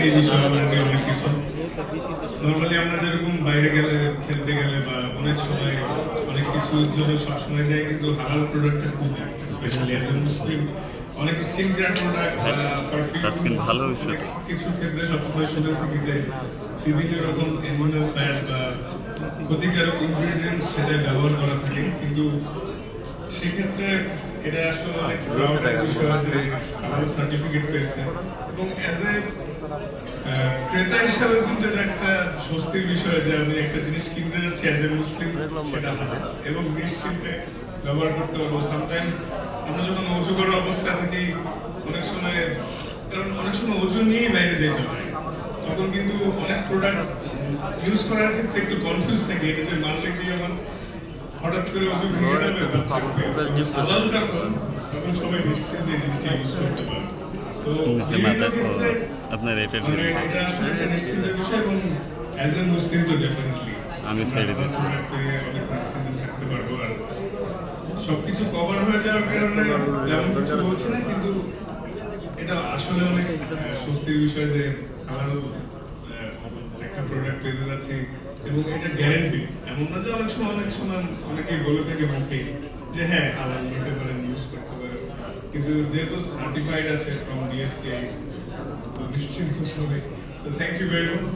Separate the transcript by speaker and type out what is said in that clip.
Speaker 1: এই বিষয়ে আমাদের অনেক কিছু নর্মালি আমরা যেরকম বাইরে গেলে খেলতে গেলে বা অনেক সময় অনেক কিছুর জন্য সবসময় যাই, কিন্তু হালাল প্রোডাক্টটা খুঁজি, স্পেশালি অ্যাজ এ মুসলিম। অনেক স্কিন কেয়ার প্রোডাক্ট বা পারফিউম
Speaker 2: ভালো হয়েছে তো।
Speaker 1: কিছু ক্ষেত্রে সবসময় শুনে থাকি যে বিভিন্ন রকম অ্যানিমাল ফ্যাট বা ক্ষতিকারক ইনগ্রেডিয়েন্টস সেটা ব্যবহার করা থাকে, কিন্তু সেক্ষেত্রে এটা আসলে অনেক প্রাউডের বিষয় যে আমার সার্টিফিকেট পেয়েছে, এবং অ্যাজ এ ক্রেতা হিসাবে কিন্তু এটা একটা স্বস্তির বিষয় যে আমি একটা জিনিস কিনতে যাচ্ছি অ্যাজ এ মুসলিম, সেটা হালাল এবং নিশ্চিন্তে ব্যবহার করতে পারবো। সামটাইমস আমরা যখন অজু করার অবস্থায় থাকি, অনেক সময় কারণ অনেক সময় অজু নিয়েই বাইরে যেতে হয়, তখন কিন্তু অনেক প্রোডাক্ট ইউজ করার ক্ষেত্রে একটু কনফিউজ থাকে, এটা যে মানলে কি আমার হঠাৎ করে অজু ভেঙে যাবে বা থাকবে। হালাল যখন তখন সবাই নিশ্চিন্তে এই জিনিসটা ইউজ করতে পারে। তো বিভিন্ন ক্ষেত্রে
Speaker 2: আপনার এটা
Speaker 1: মানে এটা আসলে একটা নিশ্চিন্তের বিষয়, এবং অ্যাজ এ মুসলিম তো ডেফিনেটলি
Speaker 2: আমি সাইডে দিয়েছি।
Speaker 1: অনেক নিশ্চিন্তে থাকতে পারবো। আর সবকিছু কভার হয়ে যাওয়ার কারণে তেমন কিছু বলছি না, কিন্তু এটা আসলে অনেক স্বস্তির বিষয় যে হালাল একটা প্রোডাক্ট পেতে যাচ্ছি, এবং এটা গ্যারেন্টি। এমন না যে অনেক সময় অনেকেই বলে থাকে মুখে যে হ্যাঁ হালাল নিতে পারেন, ইউজ করতে পারেন, কিন্তু যেহেতু সার্টিফাইড আছে ফ্রম ডিএসটিআই, তো নিশ্চিন্ত সবাই। তো থ্যাংক ইউ ভেরি মাচ।